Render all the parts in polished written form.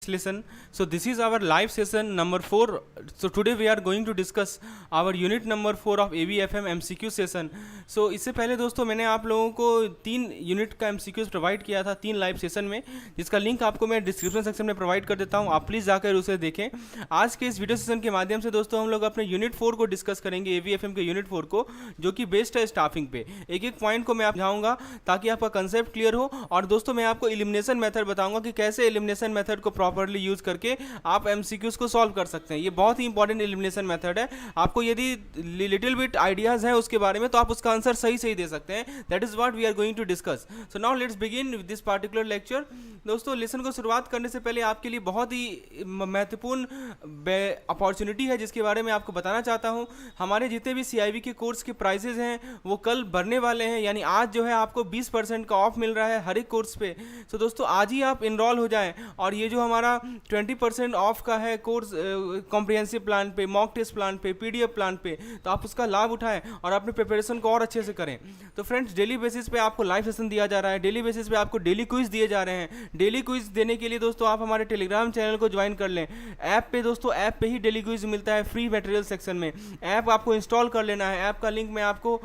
lesson. So this is our live session number 4. So today we are going to discuss our unit number 4 of AVFM MCQ session. So इससे पहले दोस्तों मैंने आप लोगों को 3 unit का MCQs प्रोवाइड किया था 3 लाइव सेशन में, जिसका लिंक आपको मैं डिस्क्रिप्शन सेक्शन में प्रोवाइड कर देता हूँ, आप प्लीज़ जाकर उसे देखें। आज के इस वीडियो सेशन के माध्यम से दोस्तों हम लोग अपने यूनिट 4 को डिस्कस करेंगे, AVFM के यूनिट 4 को, जो कि बेस्ड है स्टाफिंग पे। एक एक पॉइंट को मैं आप समझाऊंगा ताकि आपका कंसेप्ट क्लियर हो, और दोस्तों मैं आपको एलिमिनेशन मेथड बताऊंगा कि कैसे एलिमिनेशन मेथड को प्रॉपर्ली यूज करके आप एमसीक्यूज को सॉल्व कर सकते हैं। ये बहुत ही इंपॉर्टेंट एलिमिनेशन मेथड है। आपको यदि लिटिल बिट आइडियाज हैं उसके बारे में तो आप उसका आंसर सही दे सकते हैं। That is what we are going to discuss. So now let's begin with this particular lecture. दोस्तों लेसन को शुरुआत करने से पहले आपके लिए बहुत ही महत्वपूर्ण अपॉर्चुनिटी है जिसके बारे में आपको बताना चाहता हूं। हमारे जितने भी CIV के कोर्स के प्राइसेज हैं वो कल भरने वाले हैं, यानी आज जो है आपको 20% का ऑफ मिल रहा है हर एक कोर्स पे। तो दोस्तों आज ही आप इनरोल हो जाएं, और ये जो हमारा 20% ऑफ का है कोर्स कॉम्प्रिहेंसिव प्लान पे, मॉक टेस्ट प्लान पे, PDF प्लान पे, तो आप उसका लाभ उठाएं और अपने प्रिपरेशन को और अच्छे से करें। तो फ्रेंड्स डेली बेसिस पे आपको लाइव सेशन दिया जा रहा है, डेली बेसिस पे आपको डेली क्विज दिए जा रहे हैं। डेली क्विज देने के लिए दोस्तों आप हमारे टेलीग्राम चैनल को ज्वाइन कर लें। ऐप पे दोस्तों, ऐप पे ही डेली क्विज मिलता है फ्री मटेरियल सेक्शन में। ऐप आपको इंस्टॉल कर लेना है। ऐप का लिंक मैं आपको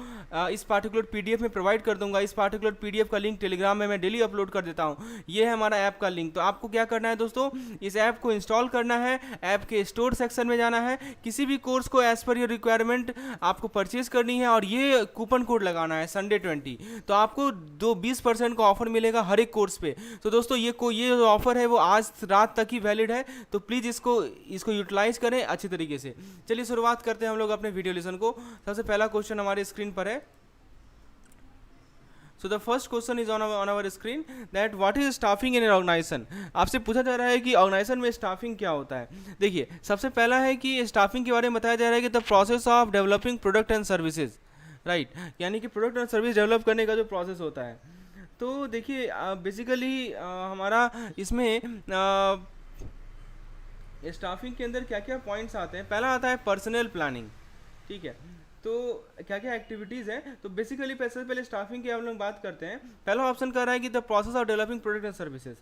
इस पार्टिकुलर PDF में प्रोवाइड कर दूंगा। इस पार्टिकुलर PDF का लिंक टेलीग्राम में मैं डेली अपलोड कर देता हूं। ये है हमारा ऐप का लिंक। तो आपको क्या करना है दोस्तों, इस ऐप को इंस्टॉल करना है, ऐप के स्टोर सेक्शन में जाना है, किसी भी कोर्स को एज पर योर रिक्वायरमेंट आपको परचेज करनी है, और ये कूपन कोड लगाना है Sunday 20। तो आपको 20% का ऑफर मिलेगा हर एक कोर्स पे। तो दोस्तों ये ऑफर है वो आज रात तक ही वैलिड है, तो प्लीज़ इसको यूटिलाइज करें अच्छी तरीके से। चलिए शुरुआत करते हैं हम लोग अपने वीडियो लेसन को। सबसे पहला क्वेश्चन हमारे स्क्रीन पर है। So the first question is on our screen that what is staffing in an organization। आपसे पूछा जा रहा है कि ऑर्गेनाइजेशन में स्टाफिंग क्या होता है। देखिए सबसे पहला है कि स्टाफिंग के बारे में बताया जा रहा है कि the process of developing product and services, right, यानी कि प्रोडक्ट एंड सर्विस डेवलप करने का जो प्रोसेस होता है। तो देखिए बेसिकली हमारा इसमें स्टाफिंग के अंदर क्या क्या पॉइंट्स आते हैं। पहला आता है पर्सनल प्लानिंग, ठीक है। तो क्या क्या एक्टिविटीज़ हैं, तो बेसिकली पहले स्टाफिंग की हम लोग बात करते हैं। पहला ऑप्शन कर रहा है कि the process of developing product and services.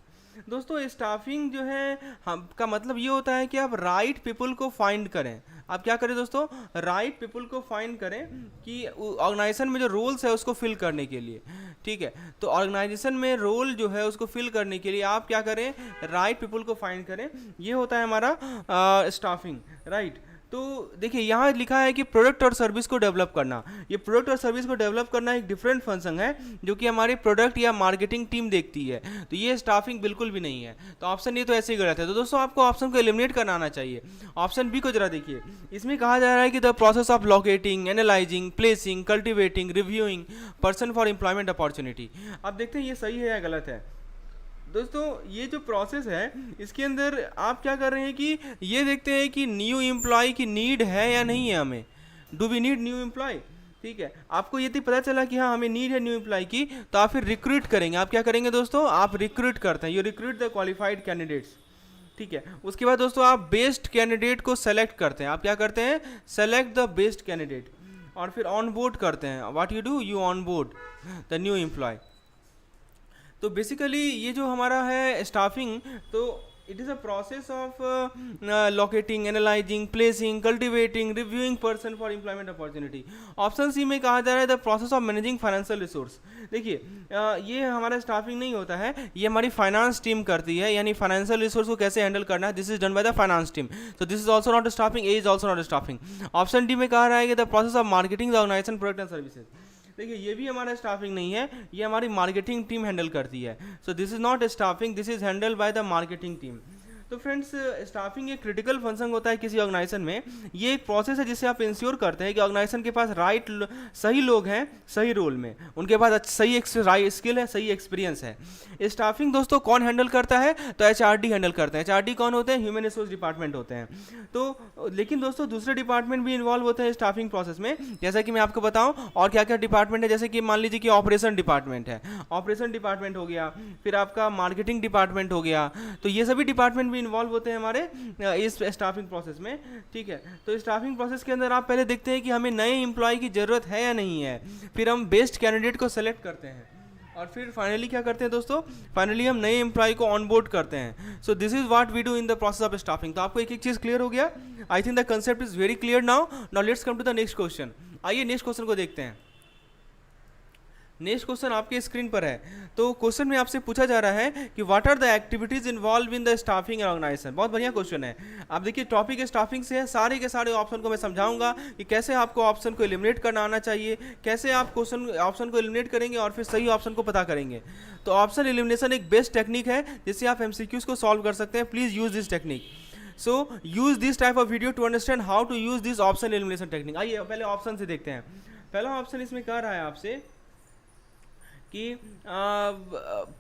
दोस्तों स्टाफिंग जो है का मतलब ये होता है कि आप राइट पीपल को फाइंड करें। आप क्या करें दोस्तों, राइट पीपल को फाइंड करें कि ऑर्गेनाइजेशन में जो रोल्स है उसको फिल करने के लिए, ठीक है। तो ऑर्गेनाइजेशन में रोल जो है उसको फिल करने के लिए आप क्या करें, राइट पीपल को फाइंड करें। ये होता है हमारा स्टाफिंग, राइट। तो देखिए यहाँ लिखा है कि प्रोडक्ट और सर्विस को डेवलप करना। ये प्रोडक्ट और सर्विस को डेवलप करना एक डिफरेंट फंक्शन है जो कि हमारी प्रोडक्ट या मार्केटिंग टीम देखती है। तो ये स्टाफिंग बिल्कुल भी नहीं है। तो ऑप्शन ये तो ऐसे ही गलत है। तो दोस्तों आपको ऑप्शन को एलिमिनेट करना आना चाहिए। ऑप्शन बी को जरा देखिए, इसमें कहा जा रहा है कि the process of locating, analysing, placing, cultivating, reviewing person for employment opportunity. आप देखते हैं ये सही है या गलत है। दोस्तों ये जो प्रोसेस है इसके अंदर आप क्या कर रहे हैं कि ये देखते हैं कि न्यू एम्प्लॉय की नीड है या नहीं है, हमें do we need new employ, ठीक है। आपको यदि पता चला कि हाँ हमें नीड है न्यू एम्प्लॉय की, तो आप फिर रिक्रूट करेंगे। आप क्या करेंगे दोस्तों, आप रिक्रूट करते हैं, you recruit the qualified candidates, ठीक है। उसके बाद दोस्तों आप बेस्ट कैंडिडेट को सेलेक्ट करते हैं। आप क्या करते हैं, सेलेक्ट द बेस्ट कैंडिडेट, और फिर ऑन बोर्ड करते हैं। What you do, you on board the new employ. तो बेसिकली ये जो हमारा है स्टाफिंग, तो it is a process of locating, analysing, placing, cultivating, reviewing person for employment opportunity. Option C में कहा जा रहा है the process of managing financial resource. देखिए ये हमारा स्टाफिंग नहीं होता है, ये हमारी फाइनेंस टीम करती है, यानी फाइनेंशियल रिसोर्स को कैसे हैंडल करना है, this is done by the finance team. So this is also not staffing, A is also not staffing. Option D में कहा रहा है कि the process of marketing the organisation product and services. देखिए ये भी हमारा स्टाफिंग नहीं है, ये हमारी मार्केटिंग टीम हैंडल करती है। सो this is not staffing, this is handle by the marketing team. तो फ्रेंड्स स्टाफिंग एक क्रिटिकल फंक्शन होता है किसी ऑर्गेनाइजेशन में। ये एक प्रोसेस है जिससे आप इंश्योर करते हैं कि ऑर्गेनाइजेशन के पास सही लोग हैं सही रोल में, उनके पास सही स्किल है, सही एक्सपीरियंस है। स्टाफिंग दोस्तों कौन हैंडल करता है, तो HRD हैंडल करते हैं। HRD कौन होते हैं, ह्यूमन रिसोर्स डिपार्टमेंट होते हैं। तो लेकिन दोस्तों दूसरे डिपार्टमेंट भी इन्वॉल्व होते हैं स्टाफिंग प्रोसेस में, जैसा कि मैं आपको बताऊं और क्या क्या डिपार्टमेंट है। जैसे कि मान लीजिए कि ऑपरेशन डिपार्टमेंट है, ऑपरेशन डिपार्टमेंट हो गया, फिर आपका मार्केटिंग डिपार्टमेंट हो गया। तो ये सभी डिपार्टमेंट भी इन्वॉल्व होते हैं हमारे इस स्टाफिंग प्रोसेस में, ठीक है। तो स्टाफिंग प्रोसेस के अंदर आप पहले देखते हैं कि हमें नए एम्प्लॉय की ज़रूरत है या नहीं है, फिर हम बेस्ट कैंडिडेट को सेलेक्ट करते हैं, और फिर फाइनली क्या करते हैं दोस्तों, फाइनली हम नए एम्प्लॉय को ऑनबोर्ड करते हैं। So this is what we do in the process of staffing. तो आपको एक एक चीज़ क्लियर हो गया। I think the concept is very clear now. Now let's come to the next question. आइए नेक्स्ट क्वेश्चन को देखते हैं। नेक्स्ट क्वेश्चन आपके स्क्रीन पर है। तो क्वेश्चन में आपसे पूछा जा रहा है कि what are the activities involve in the staffing organisation. बहुत बढ़िया क्वेश्चन है। आप देखिए टॉपिक स्टाफिंग से है, सारे के सारे ऑप्शन को मैं समझाऊंगा कि कैसे आपको ऑप्शन को एलिमिनेट करना आना चाहिए, कैसे आप क्वेश्चन ऑप्शन को एलिमिनेट करेंगे और फिर सही ऑप्शन को पता करेंगे। तो ऑप्शन एलिमिनेशन एक बेस्ट टेक्निक है जिससे आप एमसीक्यूज को सॉल्व कर सकते हैं। Please use this technique. So use this type of video to understand how to use this option elimination technique. आइए पहले ऑप्शन से देखते हैं। पहला ऑप्शन इसमें कह रहा है आपसे कि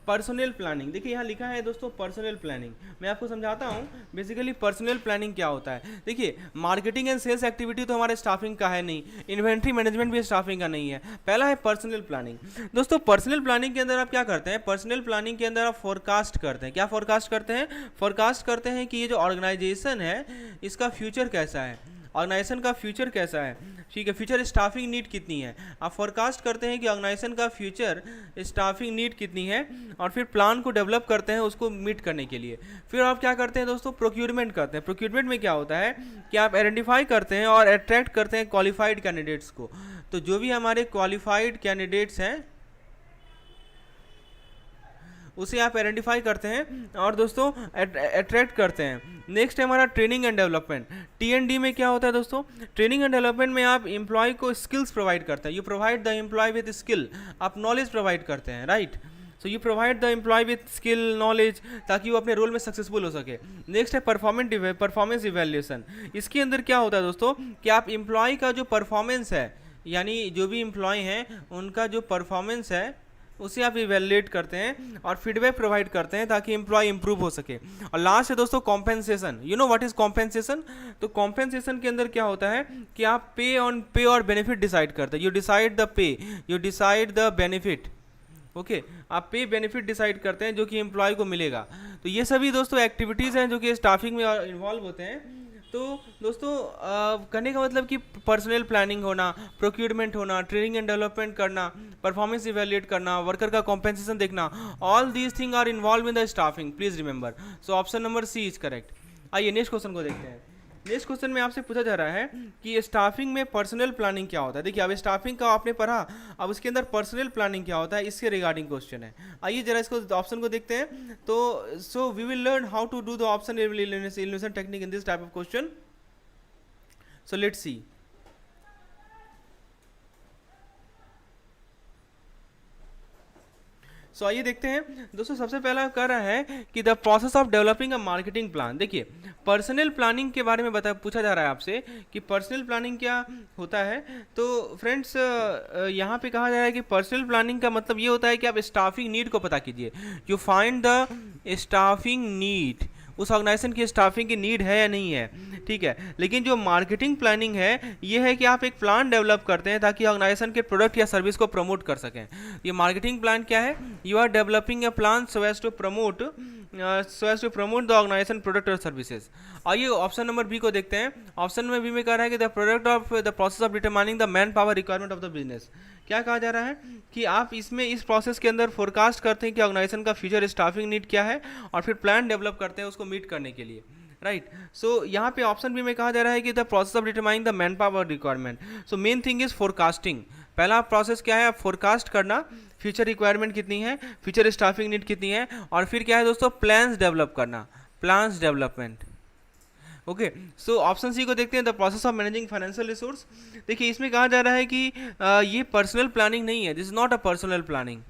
पर्सनल प्लानिंग। देखिए यहाँ लिखा है दोस्तों पर्सनल प्लानिंग। मैं आपको समझाता हूँ बेसिकली पर्सनल प्लानिंग क्या होता है। देखिए मार्केटिंग एंड सेल्स एक्टिविटी तो हमारे स्टाफिंग का है नहीं, इन्वेंट्री मैनेजमेंट भी स्टाफिंग का नहीं है। पहला है पर्सनल प्लानिंग। दोस्तों पर्सनल प्लानिंग के अंदर आप क्या करते हैं, पर्सनल प्लानिंग के अंदर आप फोरकास्ट करते हैं। क्या फोरकास्ट करते हैं, फोरकास्ट करते हैं कि ये जो ऑर्गेनाइजेशन है इसका फ्यूचर कैसा है, ऑर्गेनाइजेशन का फ्यूचर कैसा है, ठीक है, फ्यूचर स्टाफिंग नीड कितनी है। आप फोरकास्ट करते हैं कि ऑर्गेनाइजेशन का फ्यूचर स्टाफिंग नीड कितनी है और फिर प्लान को डेवलप करते हैं उसको मीट करने के लिए। फिर आप क्या करते हैं दोस्तों, प्रोक्यूरमेंट करते हैं। प्रोक्यूरमेंट में क्या होता है कि आप आइडेंटिफाई करते हैं और अट्रैक्ट करते हैं क्वालिफाइड कैंडिडेट्स को। तो जो भी हमारे क्वालिफाइड कैंडिडेट्स हैं उसे आप आइडेंटिफाई करते हैं और दोस्तों अट्रैक्ट करते हैं। नेक्स्ट है हमारा ट्रेनिंग एंड डेवलपमेंट। टी&डी में क्या होता है दोस्तों, ट्रेनिंग एंड डेवलपमेंट में आप एम्प्लॉय को स्किल्स प्रोवाइड करते हैं। You provide the employ with skill, आप नॉलेज प्रोवाइड करते हैं, right. So you provide the employ with skill knowledge ताकि वो अपने रोल में सक्सेसफुल हो सके। नेक्स्ट है परफॉर्मेंस इवैल्यूएशन। इसके अंदर क्या होता है दोस्तों कि आप एम्प्लॉय का जो परफॉर्मेंस है, यानी जो भी एम्प्लॉय हैं उनका जो परफॉर्मेंस है उसे आप इवेल्युएट करते हैं और फीडबैक प्रोवाइड करते हैं ताकि एम्प्लॉय इंप्रूव हो सके। और लास्ट है दोस्तों compensation. You know what is compensation. तो कॉम्पेंसेशन के अंदर क्या होता है कि आप पे और बेनिफिट डिसाइड करते हैं। You decide the pay, you decide the benefit. Okay, आप पे बेनिफिट डिसाइड करते हैं जो कि एम्प्लॉय को मिलेगा। तो ये सभी दोस्तों एक्टिविटीज़ हैं जो कि स्टाफिंग में इन्वॉल्व होते हैं। तो दोस्तों करने का मतलब कि पर्सनल प्लानिंग होना, प्रोक्यूरमेंट होना, ट्रेनिंग एंड डेवलपमेंट करना, परफॉर्मेंस इवैल्यूएट करना, वर्कर का कॉम्पेंसेशन देखना, all these thing are involve in the staffing. Please remember. So option number C is correct. आइए नेक्स्ट क्वेश्चन को देखते हैं। नेक्स्ट क्वेश्चन में आपसे पूछा जा रहा है कि स्टाफिंग में पर्सनल प्लानिंग क्या होता है। देखिए अब स्टाफिंग का आपने पढ़ा, अब उसके अंदर पर्सनल प्लानिंग क्या होता है इसके रिगार्डिंग क्वेश्चन है। आइए जरा इसको ऑप्शन को देखते हैं। तो so we will learn how to do the option elimination technique in this type of question. So let's see. So आइए देखते हैं दोस्तों। सबसे पहला कह रहा है कि the process of developing a marketing plan. देखिए पर्सनल प्लानिंग के बारे में पूछा जा रहा है आपसे कि पर्सनल प्लानिंग क्या होता है। तो फ्रेंड्स यहाँ पे कहा जा रहा है कि पर्सनल प्लानिंग का मतलब ये होता है कि आप स्टाफिंग नीड को पता कीजिए। You find the staffing need, उस ऑर्गेनाइजेशन की स्टाफिंग की नीड है या नहीं है, ठीक है। लेकिन जो मार्केटिंग प्लानिंग है ये है कि आप एक प्लान डेवलप करते हैं ताकि ऑर्गेनाइजेशन के प्रोडक्ट या सर्विस को प्रमोट कर सकें। ये मार्केटिंग प्लान क्या है, you are developing a plan so as to promote the organisation product और सर्विसेज। आइए ऑप्शन नंबर बी को देखते हैं। ऑप्शन नंबर बी में कह रहा है कि the product of the process of determining the man power requirement of the business. क्या कहा जा रहा है कि आप इसमें इस प्रोसेस के अंदर फोरकास्ट करते हैं कि ऑर्गेनाइजेशन का फ्यूचर स्टाफिंग नीड क्या है और फिर प्लान डेवलप करते हैं उसको मीट करने के लिए, राइट। सो यहाँ पे ऑप्शन बी में कहा जा रहा है कि the process of determining the man power requirement. So main thing is forecasting. पहला प्रोसेस क्या है, आप फोरकास्ट करना, फ्यूचर रिक्वायरमेंट कितनी है, फ्यूचर स्टाफिंग नीड कितनी है, और फिर क्या है दोस्तों प्लान्स डेवलप करना, plans development. Okay, so option C को देखते हैं, the process of managing financial resource. देखिए इसमें कहा जा रहा है कि ये पर्सनल प्लानिंग नहीं है, this is not a personal planning,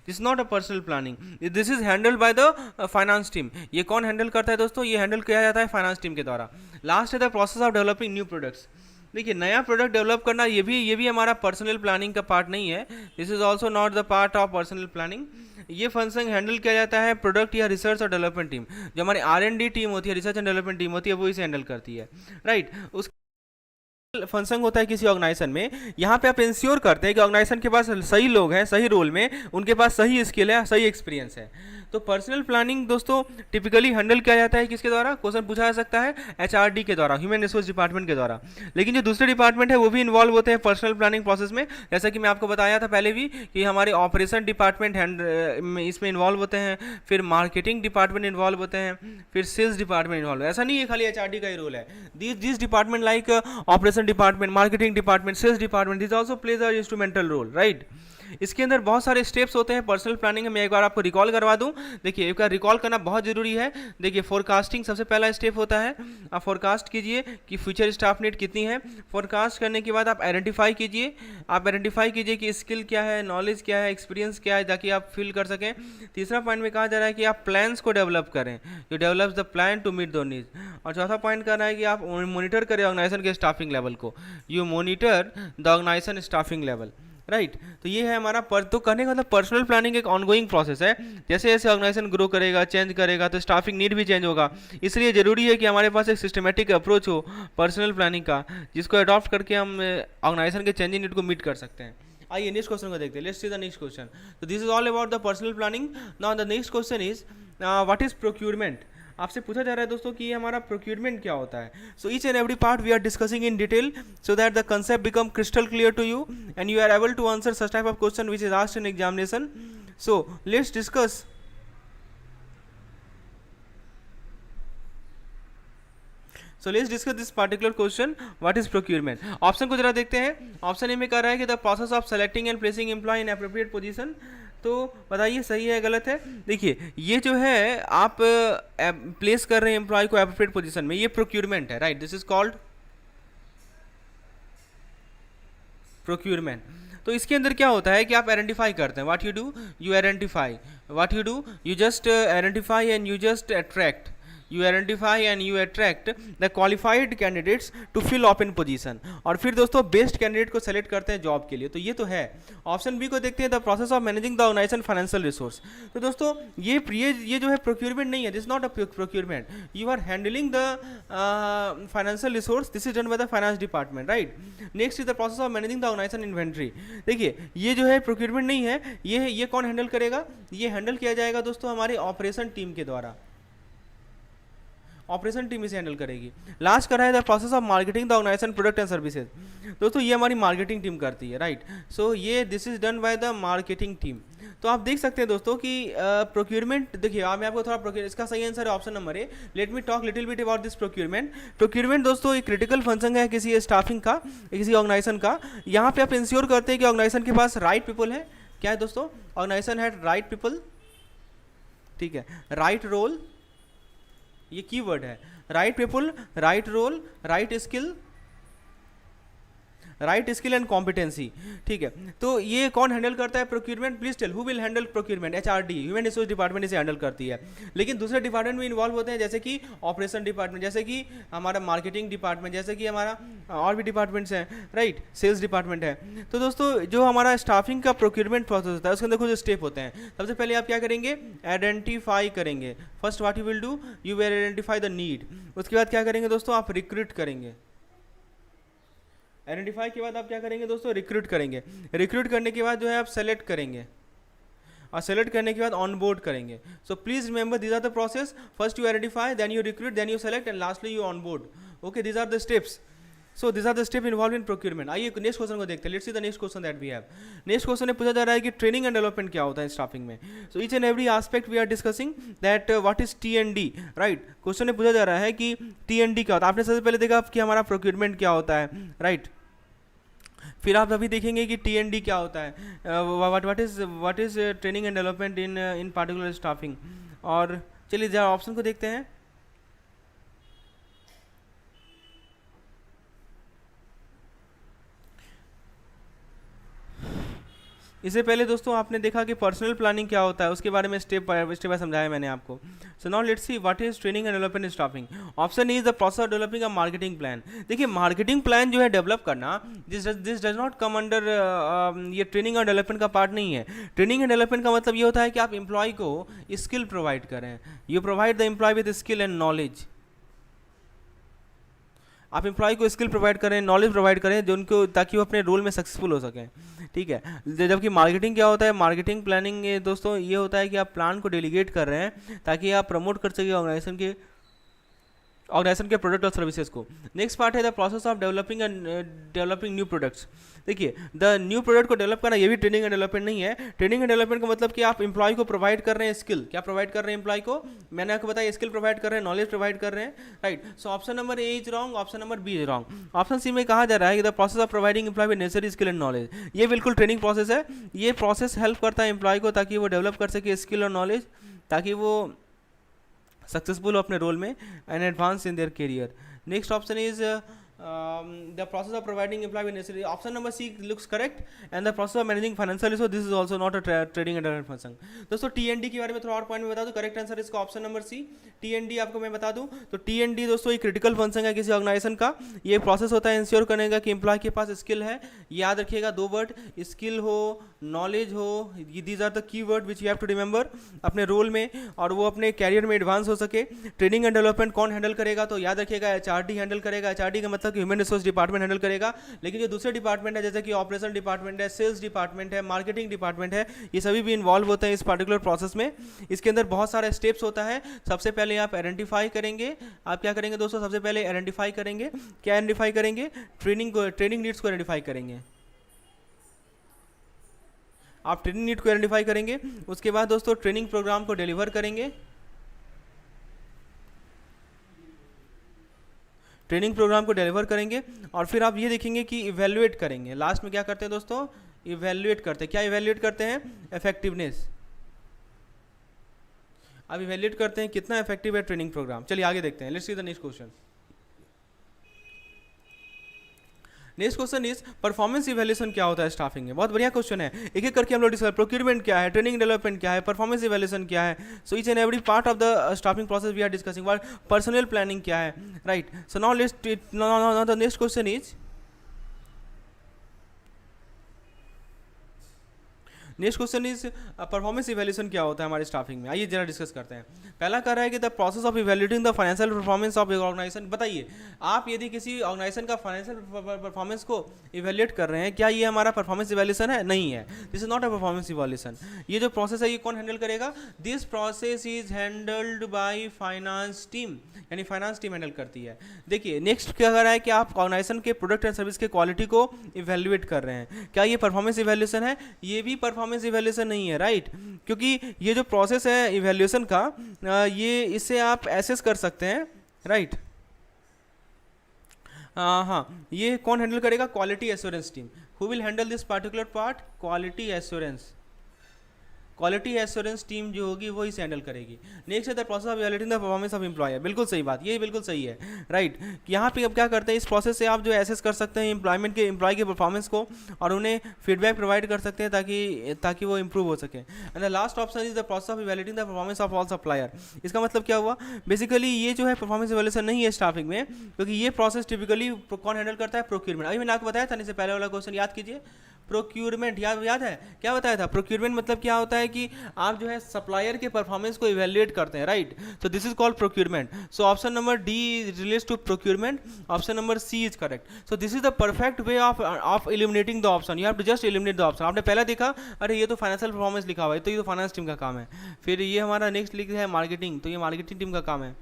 this is not a personal planning, this is handled by the finance team. ये कौन हैंडल करता है दोस्तों, ये हैंडल किया जाता है फाइनेंस टीम के द्वारा। लास्ट है the process of developing new products. देखिए नया प्रोडक्ट डेवलप करना ये भी हमारा पर्सनल प्लानिंग का पार्ट नहीं है, this is also not the part of personal planning. ये फंक्शन हैंडल किया जाता है प्रोडक्ट या रिसर्च और डेवलपमेंट टीम, जो हमारी R&D टीम होती है, रिसर्च एंड डेवलपमेंट टीम होती है, वो इसे हैंडल करती है, राइट। उस फंक्शन होता है किसी ऑर्गेनाइजेशन में, यहाँ पे आप इंश्योर करते हैं कि ऑर्गेनाइजेशन के पास सही लोग हैं, सही रोल में, उनके पास सही स्किल है, सही एक्सपीरियंस है। तो पर्सनल प्लानिंग दोस्तों टिपिकली हैंडल किया जाता है किसके द्वारा, क्वेश्चन पूछा जा सकता है एचआरडी के द्वारा, ह्यूमन रिसोर्स डिपार्टमेंट के द्वारा। लेकिन जो दूसरे डिपार्टमेंट है वो भी इन्वॉल्व होते हैं पर्सनल प्लानिंग प्रोसेस में, जैसा कि मैं आपको बताया था पहले भी कि हमारे ऑपरेशन डिपार्टमेंट इसमें इन्वॉल्व होते हैं, फिर मार्केटिंग डिपार्टमेंट इन्वॉल्व होते हैं, फिर सेल्स डिपार्टमेंट इन्वॉल्व। ऐसा नहीं है खाली एचआरडी का ही रोल है, this department like operation department, marketing department, sales department, this also plays a instrumental role, right. इसके अंदर बहुत सारे स्टेप्स होते हैं पर्सनल प्लानिंग में, मैं एक बार आपको रिकॉल करवा दूं। देखिए एक बार रिकॉल करना बहुत जरूरी है। देखिए फोरकास्टिंग सबसे पहला स्टेप होता है, आप फोरकास्ट कीजिए कि फ्यूचर स्टाफ नीड कितनी है। फोरकास्ट करने के बाद आप आइडेंटिफाई कीजिए, कि स्किल क्या है, नॉलेज क्या है, एक्सपीरियंस क्या है, ताकि आप फील कर सकें। तीसरा पॉइंट में कहा जा रहा है कि आप प्लान्स को डेवलप करें, you develop the plan to meet the needs. और चौथा पॉइंट कर रहा है कि आप मॉनिटर करें ऑर्गेनाइजेशन के स्टाफिंग लेवल को, you monitor the organisation staffing level, right. तो ये है हमारा तो कहने का मतलब पर्सनल प्लानिंग एक ऑनगोइंग प्रोसेस है। जैसे जैसे ऑर्गेनाइजेशन ग्रो करेगा, चेंज करेगा, तो स्टाफिंग नीड भी चेंज होगा। इसलिए जरूरी है कि हमारे पास एक सिस्टमेटिक अप्रोच हो पर्सनल प्लानिंग का, जिसको अडॉप्ट करके हम ऑर्गेनाइजेशन के चेंजिंग नीड को मीट कर सकते हैं। आइए नेक्स्ट क्वेश्चन को देखते हैं, let's see the next question. तो this is all about the personal planning. Now the next question is what is procurement. आपसे पूछा जा रहा है दोस्तों कि ये हमारा प्रोक्यूरमेंट क्या होता है। So each and every part we are discussing in detail so that the concept become crystal clear to you and you are able to answer such type of question which is asked in examination. So let's discuss. So let's discuss this particular question, what is procurement। Option को जरा देखते हैं। Option A में कह रहा है कि the process of selecting and placing employ in appropriate position. तो बताइए सही है गलत है। देखिए ये जो है आप प्लेस कर रहे हैं एम्प्लॉय को एप्रोप्रिएट पोजीशन में, ये प्रोक्यूरमेंट है, right. This is called procurement. तो इसके अंदर क्या होता है कि आप आइडेंटिफाई करते हैं, what you do, you identify, what you do, you just identify and you just attract, you identify and you attract the qualified candidates to fill open position। और फिर दोस्तों बेस्ट कैंडिडेट को सेलेक्ट करते हैं job के लिए। तो ये तो है। ऑप्शन बी को देखते हैं, the process of managing the organization financial resource. तो दोस्तों ये जो है प्रोक्यूरमेंट नहीं है, this not a procurement, you are handling the financial resource, this is done by the finance department, right. Next is the process of managing the organization inventory. देखिए ये जो है प्रोक्यूरमेंट नहीं है, ये कौन हैंडल करेगा, ये हैंडल किया जाएगा दोस्तों हमारे ऑपरेशन टीम के द्वारा, ऑपरेशन टीम इसे हैंडल करेगी। लास्ट कर रहा है the process of marketing the organisation product and services. दोस्तों ये हमारी मार्केटिंग टीम करती है, राइट। सो ये this is done by the marketing team. तो आप देख सकते हैं दोस्तों कि प्रोक्यूरमेंट, देखिए मैं आपको थोड़ा इसका सही आंसर है option number A. Late me talk little bit about this procurement. Procurement दोस्तों एक क्रिटिकल फंक्शन है किसी स्टाफिंग का, किसी ऑर्गेनाइजेशन का। यहाँ पे आप इंश्योर करते हैं कि ऑर्गेनाइजेशन के पास राइट पीपल है। क्या है दोस्तों, ऑर्गेनाइजेशन हैड राइट पीपल, ठीक है, राइट रोल, ये कीवर्ड है, right people, right role, right skill, right skill and competency, ठीक है। तो ये कौन हैंडल करता है procurement, please tell who will handle procurement. HRD, human resource department इसे हैंडल करती है। लेकिन दूसरे डिपार्टमेंट में इन्वॉल्व होते हैं, जैसे कि ऑपरेशन डिपार्टमेंट, जैसे कि हमारा मार्केटिंग डिपार्टमेंट, जैसे कि हमारा और भी डिपार्टमेंट्स हैं, राइट, सेल्स डिपार्टमेंट है। तो दोस्तों जो हमारा स्टाफिंग का प्रोक्यूरमेंट प्रोसेस होता है उसके अंदर कुछ स्टेप होते हैं। सबसे पहले आप क्या करेंगे, आइडेंटिफाई करेंगे। First what you will do, you will identify the need. उसके बाद क्या करेंगे दोस्तों, आप रिक्रूट करेंगे। आइडेंटिफाई के बाद आप क्या करेंगे दोस्तों, रिक्रूट करेंगे। रिक्रूट करने के बाद जो है आप सेलेक्ट करेंगे, और सेलेक्ट करने के बाद ऑन बोर्ड करेंगे। So please remember these are the process, first you identify, then you recruit, then you select and lastly you on board. Okay, these are the steps. So this are the step involve in procurement. आइए next question को देखते हैं। Let's see the next question that we have. Next question में पूछा जा रहा है कि ट्रेनिंग एंड डेवलपमेंट क्या होता है स्टाफिंग में। So each and every aspect we are discussing that what is टी&डी, राइट। क्वेश्चन में पूछा जा रहा है कि टी&डी क्या होता है। आपने सबसे पहले देखा कि हमारा प्रोक्यूरमेंट क्या होता है, राइट। फिर आप अभी देखेंगे कि टी&डी क्या होता है, what is training and development in particular staffing. और चलिए जरा ऑप्शन को देखते हैं। इससे पहले दोस्तों आपने देखा कि पर्सनल प्लानिंग क्या होता है, उसके बारे में स्टेप बाय समझाया मैंने आपको। सो now let's see what is training and development in staffing. Option is the process of developing a marketing plan. देखिए मार्केटिंग प्लान जो है डेवलप करना, this does not come under, ये ट्रेनिंग और डेवलपमेंट का पार्ट नहीं है। ट्रेनिंग एंड डेवलपमेंट का मतलब ये होता है कि आप एम्प्लॉय को स्किल प्रोवाइड करें, you provide the employ with skill and knowledge, आप एम्प्लॉय को स्किल प्रोवाइड करें, नॉलेज प्रोवाइड करें जो उनको, ताकि वो अपने रोल में सक्सेसफुल हो सकें, ठीक है। जबकि मार्केटिंग क्या होता है, मार्केटिंग प्लानिंग दोस्तों ये होता है कि आप प्लान को डेलीगेट कर रहे हैं ताकि आप प्रमोट कर सके ऑर्गेनाइजेशन के प्रोडक्ट और सर्विसेज को। नेक्स्ट पार्ट है the process of developing new products. देखिए द न्यू प्रोडक्ट को डेवलप करना ये भी ट्रेनिंग एंड डेवलपमेंट नहीं है। ट्रेनिंग एंड डेवलपमेंट का मतलब कि आप एम्प्लॉय को प्रोवाइड कर रहे हैं स्किल, क्या प्रोवाइड कर रहे हैं एम्प्लॉय को, मैंने आपको बताया स्किल प्रोवाइड कर रहे हैं, नॉलेज प्रोवाइड कर रहे हैं, right. So option number A is wrong, option number B is wrong. Option C में कहा जा रहा है कि the process of providing employee with necessary skill and knowledge, ये बिल्कुल ट्रेनिंग प्रोसेस है। ये प्रोसेस हेल्प करता है एम्प्लॉय को ताकि वो डेवलप कर सके स्किल और नॉलेज, ताकि वो सक्सेसफुल हो अपने रोल में and advance in their career. Next option is the process of providing employee with necessary. Option number C looks correct, and the process of managing financial resource, this is also not a trading and development function. दोस्तों TND के बारे में थोड़ा और point में बता दूं, correct answer इसका ऑप्शन नंबर सी TND आपको मैं बता दूं तो TND दोस्तों एक क्रिटिकल फंक्शन है किसी ऑर्गेनाइजेशन का। ये प्रोसेस होता है इंश्योर करने का कि एम्प्लॉय के पास स्किल है, याद रखिएगा दो वर्ड, स्किल हो, नॉलेज हो, these are the key word which you have to remember अपने रोल में, और वो अपने कैरियर में एडवांस हो सके। ट्रेनिंग एंड डेवलपमेंट कौन हैंडल करेगा, तो याद रखिएगा HRD हैंडल करेगा। HRD का मतलब कि ह्यूमन रिसोर्स डिपार्टमेंट हैंडल करेगा, लेकिन जो दूसरे डिपार्टमेंट है जैसे कि ऑपरेशन डिपार्टमेंट है, सेल्स डिपार्टमेंट है, मार्केटिंग डिपार्टमेंट है, ये सभी भी इन्वॉल्व होते हैं इस पर्टिकुलर प्रोसेस में। इसके अंदर बहुत सारे स्टेप्स होता है। सबसे पहले आप आइडेंटिफाई करेंगे, आप क्या करेंगे दोस्तों, सबसे पहले आइडेंटिफाई करेंगे, क्या आइडेंटिफाई करेंगे, ट्रेनिंग नीड्स को आइडेंटिफाई करेंगे। आप ट्रेनिंग नीड को आइडेंटिफाई करेंगे, उसके बाद दोस्तों ट्रेनिंग प्रोग्राम को डिलीवर करेंगे, ट्रेनिंग प्रोग्राम को डिलीवर करेंगे, और फिर आप ये देखेंगे कि इवेल्युएट करेंगे। लास्ट में क्या करते हैं दोस्तों, इवेल्युएट करते हैं। क्या इवेल्युएट करते हैं, इफेक्टिवनेस। अब इवेल्युएट करते हैं कितना इफेक्टिव है ट्रेनिंग प्रोग्राम। चलिए आगे देखते हैं, let's see the next question. Next question is performance evaluation क्या होता है स्टाफिंग में। बहुत बढ़िया क्वेश्चन है, एक एक करके हम लोग डिस्कस, प्रोक्यूरमेंट क्या है, ट्रेनिंग डेवलपमेंट क्या है, परफॉर्मेंस इवैल्यूएशन क्या है। So each and every part of the staffing process we are discussing. Personal planning क्या है, right. So now let's the next question is, next question is performance evaluation क्या होता है हमारे स्टाफिंग में। आइए जरा डिस्कस करते हैं। पहला कह रहा है कि the process of evaluating the financial performance of organization. बताइए आप यदि किसी ऑर्गेनाइजेशन का फाइनेंशियल परफॉर्मेंस को इवैल्यूएट कर रहे हैं, क्या ये हमारा परफॉर्मेंस इवैल्यूएशन है, नहीं है, this is not a performance evaluation. ये जो प्रोसेस है ये कौन हैंडल करेगा, this process is handled by finance team, यानी फाइनेंस टीम हैंडल करती है। देखिए नेक्स्ट क्या कह रहा है कि आप ऑर्गेनाइजेशन के प्रोडक्ट एंड सर्विस के क्वालिटी को इवैल्यूएट कर रहे हैं, क्या ये परफॉर्मेंस इवैल्यूएशन है, ये भी परफॉर्मेंस इवैल्यूएशन नहीं है, राइट। क्योंकि ये जो प्रोसेस है इवैल्यूएशन का, ये इससे आप एसेस कर सकते हैं, राइट। हाँ, ये कौन हैंडल करेगा, quality assurance team. Who will handle this particular part, quality assurance. Quality assurance team जो होगी वो इसे हैंडल करेगी। नेक्स्ट है the process of evaluating the performance of employer. बिल्कुल सही बात, ये बिल्कुल सही है, राइट। यहाँ पे अब क्या करते हैं, इस प्रोसेस से आप जो एसेस कर सकते हैं एम्प्लॉय के परफॉर्मेंस को, और उन्हें फीडबैक प्रोवाइड कर सकते हैं ताकि वो इंप्रूव हो सके। And the last option is the process of evaluating the performance of all supplier. इसका मतलब क्या हुआ, बेसिकली ये जो है परफॉर्मेंस इवैल्यूएशन नहीं है स्टाफिंग में, क्योंकि ये प्रोसेस टिपिकली कौन हैंडल करता है, प्रोक्यूरमेंट। अभी मैंने आपको बताया था, इससे पहले वाला क्वेश्चन याद कीजिए, प्रोक्यूरमेंट। याद है क्या बताया था, प्रोक्यूरमेंट मतलब क्या होता है कि आप जो है सप्लायर के परफॉर्मेंस को इवैल्यूएट करते हैं, right. So this is called procurement. So option number D relates to procurement, option number C is correct. So this is the perfect way of eliminating the option, you have to just eliminate the option. आपने पहला देखा, अरे ये तो financial performance लिखा हुआ है, तो ये तो फाइनेंस टीम का काम है। फिर ये हमारा नेक्स्ट लिखा है मार्केटिंग, तो ये मार्केटिंग टीम का काम है।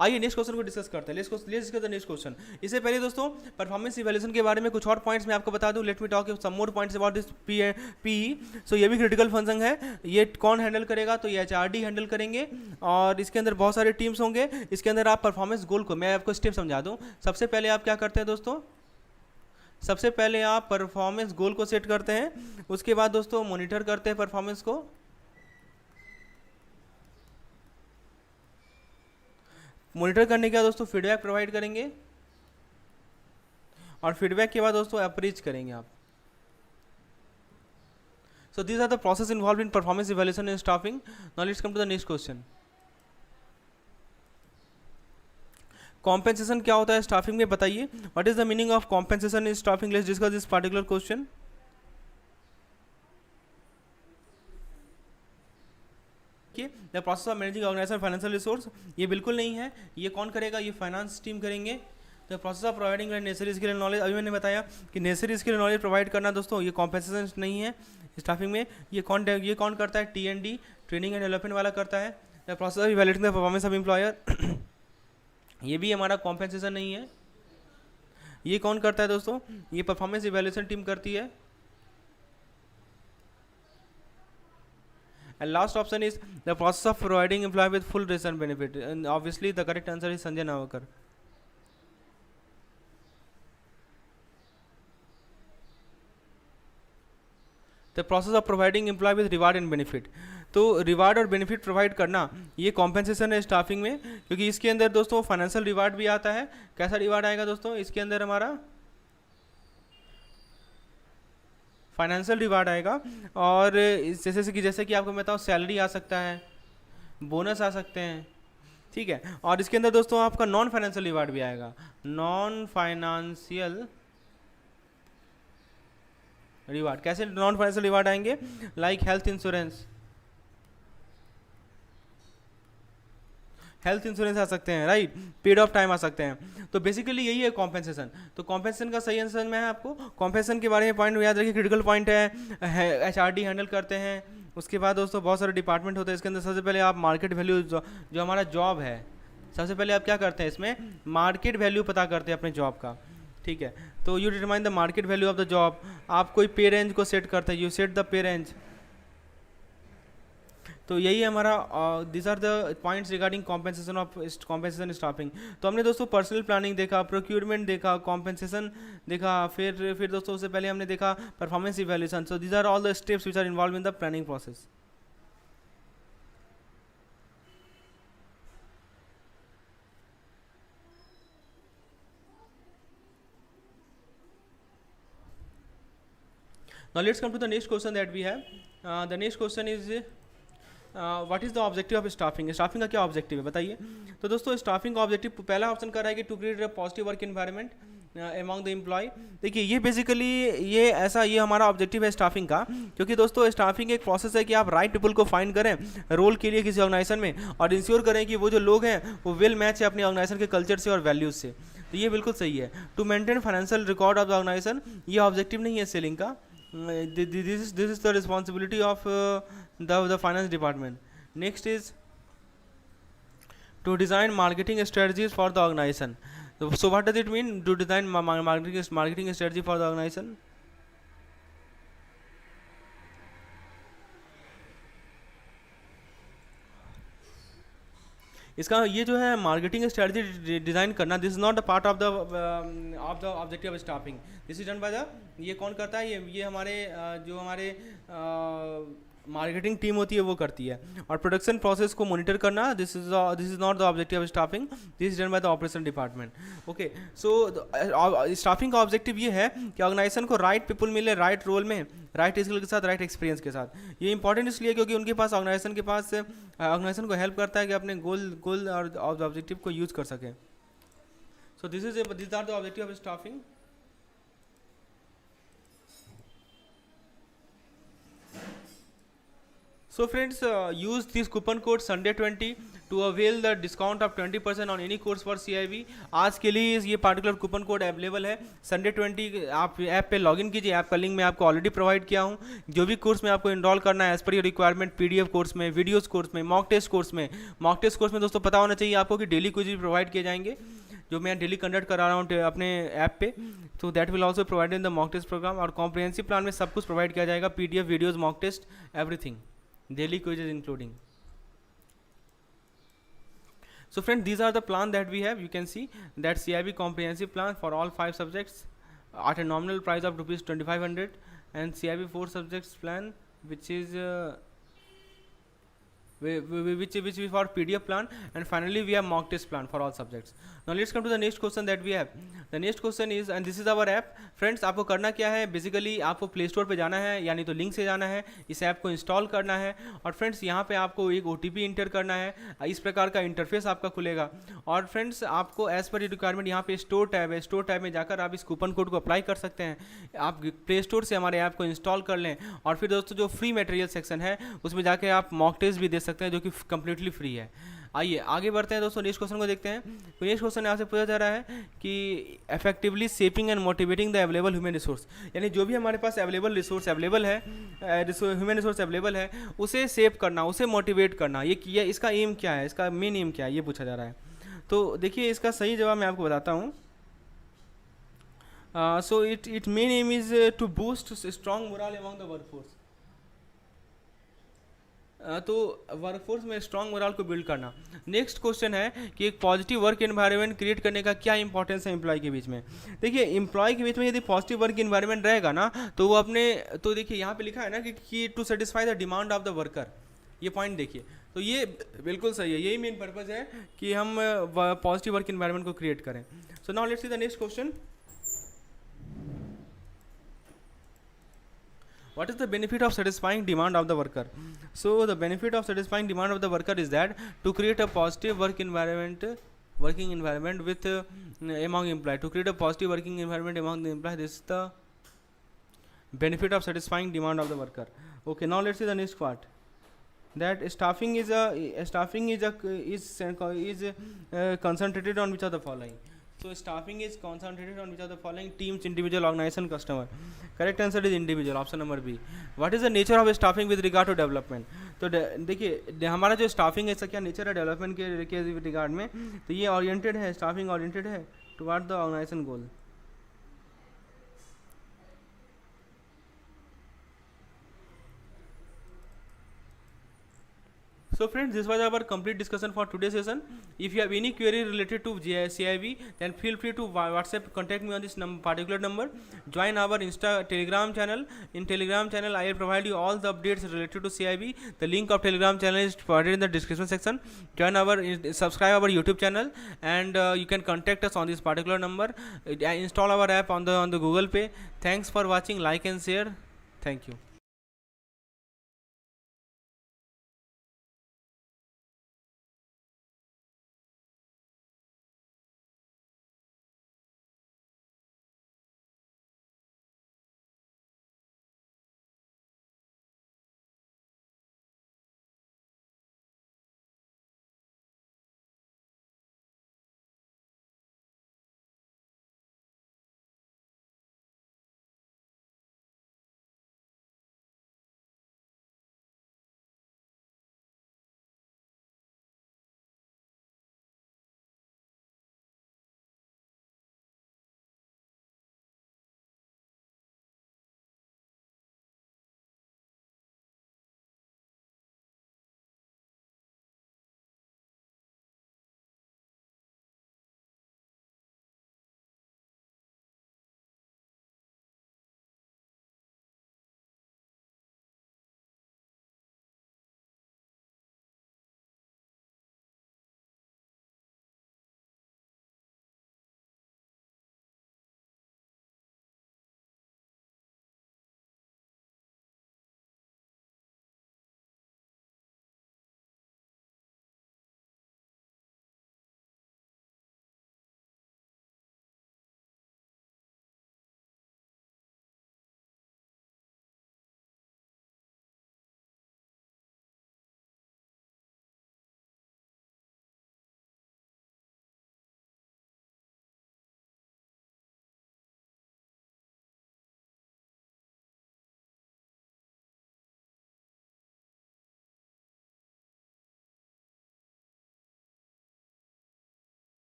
आइए नेक्स्ट क्वेश्चन को डिस्कस करते हैं। Let's discuss the next question. इससे पहले दोस्तों परफॉर्मेंस इवैल्यूएशन के बारे में कुछ और पॉइंट्स मैं आपको बता दूं। Let me talk some more points about this PE. So ये भी क्रिटिकल फंक्शन है, ये कौन हैंडल करेगा, तो ये HRD हैंडल करेंगे, और इसके अंदर बहुत सारे टीम्स होंगे। इसके अंदर आप परफॉर्मेंस गोल को, मैं आपको स्टेप समझा दूँ। सबसे पहले आप क्या करते हैं दोस्तों, सबसे पहले आप परफॉर्मेंस गोल को सेट करते हैं, उसके बाद दोस्तों मॉनिटर करते हैं परफॉर्मेंस को, मॉनिटर करने के बाद दोस्तों फीडबैक प्रोवाइड करेंगे, और फीडबैक के बाद दोस्तों अप्रीच करेंगे आप। So these are the process involve in performance evaluation in staffing. Now let's come to the next question. Compensation क्या होता है स्टाफिंग में, बताइए। What is the meaning of compensation in staffing, let's discuss this particular question. The process of managing organization financial resource, ये बिल्कुल नहीं है, ये कौन करेगा, ये फाइनेंस टीम करेंगे। तो process of providing necessary skill and knowledge, अभी मैंने बताया कि नेसेसरी स्किल नॉलेज प्रोवाइड करना दोस्तों ये कॉम्पेंसेशन नहीं है स्टाफिंग में। ये कौन करता है? TND, ट्रेनिंग एंड डेवलपमेंट वाला करता है। The process of evaluating the performance of employer ये भी हमारा कॉम्पेंसेशन नहीं है। ये कौन करता है दोस्तों? ये परफॉर्मेंस इवैल्यूएशन टीम करती है। And last option is the process of providing employee with full return benefit, and obviously the correct answer is Sanjay Navakar. The process of providing employee with reward and benefit, तो reward और benefit provide करना ये compensation है staffing में, क्योंकि इसके अंदर दोस्तों फाइनेंशियल रिवार्ड भी आता है। कैसा रिवार्ड आएगा दोस्तों? इसके अंदर हमारा फाइनेंशियल रिवार्ड आएगा, और जैसे कि आपको बताऊँ सैलरी आ सकता है, बोनस आ सकते हैं, ठीक है। और इसके अंदर दोस्तों आपका नॉन फाइनेंशियल रिवार्ड भी आएगा, नॉन फाइनेंशियल रिवार्ड। कैसे नॉन फाइनेंशियल रिवार्ड आएंगे? लाइक हेल्थ इंश्योरेंस आ सकते हैं, राइट, पीरियड ऑफ टाइम आ सकते हैं। तो बेसिकली यही है कॉम्पेंसेशन। तो कॉम्पेंसेशन का सही आंसर में है आपको कॉम्पेंसेशन के बारे में पॉइंट याद रखिए, क्रिटिकल पॉइंट है। HRD हैंडल करते हैं। उसके बाद दोस्तों बहुत सारे डिपार्टमेंट होते हैं इसके अंदर। सबसे पहले आप मार्केट वैल्यू जो हमारा जॉब है, सबसे पहले आप क्या करते हैं इसमें? मार्केट वैल्यू पता करते हैं अपने जॉब का, ठीक है। तो you determine the market value of the job. आप कोई पे रेंज को सेट करते हैं, you set the pay range. तो यही हमारा this are the points regarding compensation staffing. तो हमने दोस्तों पर्सनल प्लानिंग देखा, प्रोक्यूरमेंट देखा, कॉम्पेंसेशन देखा, फिर दोस्तों उससे पहले हमने देखा performance evaluation. So these are all the steps which are involve in the planning process. Now let's come to the next question that we have. The next question is what is the objective of staffing. Staffing का क्या objective है बताइए। तो दोस्तों staffing का objective पहला option कर रहा है कि to create a positive work environment among the employee. देखिए ये बेसिकली ये हमारा ऑब्जेक्टिव है स्टाफिंग का, क्योंकि दोस्तों स्टाफिंग एक प्रोसेस है कि आप राइट पीपल को फाइंड करें रोल के लिए किसी ऑर्गेनाइजेशन में, और इंश्योर करें कि वो जो लोग हैं वो वेल मैच है अपनी ऑर्गेनाइजेशन के कल्चर से और वैल्यूज से। तो ये बिल्कुल सही है। To maintain financial record of the organization, ये ऑब्जेक्टिव नहीं है सेलिंग का। This is the responsibility of the finance department. Next is to design marketing strategies for the organization. So what does it mean to design marketing strategy for the organization? इसका ये जो है marketing strategy design करना, this is not a part of the objective of staffing. This is done by the, ये कौन करता है? ये हमारे जो हमारे मार्केटिंग टीम होती है वो करती है। और प्रोडक्शन प्रोसेस को मॉनिटर करना, this is not the objective of staffing, this is done by the operation department. Okay, so staffing का ऑब्जेक्टिव ये है कि ऑर्गेनाइजेशन को राइट पीपल मिले राइट रोल में, राइट स्किल के साथ, राइट एक्सपीरियंस के साथ। ये इंपॉर्टेंट इसलिए क्योंकि उनके पास ऑर्गेनाइजेशन को हेल्प करता है कि अपने गोल और ऑब्जेक्टिव को यूज कर सके। So this are the objective of staffing. So friends, use this coupon code Sunday20 to avail the discount of 20% on any course for CIV। आज के लिए ये पार्टिकुलर कूपन कोड अवेलेबल है Sunday20। आप app पे login कीजिए, app का link मैं आपको ऑलरेडी प्रोवाइड किया हूँ। जो भी कोर्स में आपको इनरोल करना है as per your requirement, PDF course में, वीडियोस कोर्स में, मॉक टेस्ट कोर्स में दोस्तों पता होना चाहिए आपको कि डेली क्विज भी प्रोवाइड किए जाएंगे, जो मैं डेली कंडक्ट करा रहा हूँ अपने ऐप पे। तो that will also provide in the mock test program. और कॉम्प्रिहेंसिव प्लान में सब कुछ प्रोवाइड किया जाएगा, PDF, videos, mock test, everything, daily quizzes including. So friends, these are the plan that we have. You can see that CIB comprehensive plan for all 5 subjects at a nominal price of ₹2500, and CIB 4 subjects plan which is which is for PDF plan, and finally we have mock test plan for all subjects. Now let's come to the next question that we have. The next question is, and this is our app. Friends, आपको करना क्या है? Basically आपको play store पे जाना है, यानी तो लिंक से जाना है, इस ऐप को इंस्टॉल करना है, और फ्रेंड्स यहाँ पे आपको एक OTP इंटर करना है। इस प्रकार का इंटरफेस आपका खुलेगा। और फ्रेंड्स आपको एज पर रिक्वायरमेंट यहाँ पे स्टोर टैब है, स्टोर टैब में जाकर आप इस कूपन कोड को अप्लाई कर सकते हैं। आप प्ले स्टोर से हमारे ऐप को इंस्टॉल कर लें, और फिर दोस्तों जो फ्री मटेरियल सेक्शन है उसमें जाके आप मॉक टेस्ट भी दे सकते हैं, जो कि कम्प्लीटली फ्री है। आइए आगे बढ़ते हैं दोस्तों, नेक्स्ट क्वेश्चन को देखते हैं। तो नेक्स्ट क्वेश्चन यहाँ से पूछा जा रहा है कि effectively shaping and motivating the available human resource, यानी जो भी हमारे पास अवेलेबल रिसोर्स अवेलेबल है, ह्यूमन रिसोर्स अवेलेबल है, उसे सेव करना, उसे मोटिवेट करना, ये किया, इसका एम क्या है, इसका मेन एम क्या है, ये पूछा जा रहा है। तो देखिए इसका सही जवाब मैं आपको बताता हूँ। So it main aim is to boost strong morale among the workforce. तो वर्कफोर्स में स्ट्रॉन्ग मोरल को बिल्ड करना। नेक्स्ट क्वेश्चन है कि एक पॉजिटिव वर्क एनवायरनमेंट क्रिएट करने का क्या इंपॉर्टेंस है एम्प्लॉय के बीच में। देखिए एम्प्लॉय के बीच में यदि पॉजिटिव वर्क एनवायरनमेंट रहेगा ना, तो वो अपने, तो देखिए यहाँ पे लिखा है ना कि to satisfy the demand of the worker, ये पॉइंट देखिए, तो ये बिल्कुल सही है, यही मेन पर्पज़ है कि हम पॉजिटिव वर्क एनवायरनमेंट को क्रिएट करें। सो now let's see the next question. What is the benefit of satisfying demand of the worker? So the benefit of satisfying demand of the worker is that to create a positive working environment with among employees. To create a positive working environment among the employees, this is the benefit of satisfying demand of the worker. Okay, now let's see the next part. That staffing is concentrated on which of the following. So staffing is concentrated on which of the following: teams, individual, organization, customer. Correct answer is individual, option number B. What is the nature of staffing with regard to development? तो देखिए हमारा जो staffing है इसका क्या nature है development के regard में, तो ये ओरिएंटेड है, स्टाफिंग ओरिएंटेड है toward the organization goal. So friends, this was our complete discussion for today's session. If you have any query related to CIB, then feel free to WhatsApp contact me on this particular number. Join our Telegram channel. In Telegram channel, I will provide you all the updates related to CIB. The link of Telegram channel is provided in the description section. Subscribe our YouTube channel, and you can contact us on this particular number. Install our app on the Google Pay. Thanks for watching. Like and share. Thank you.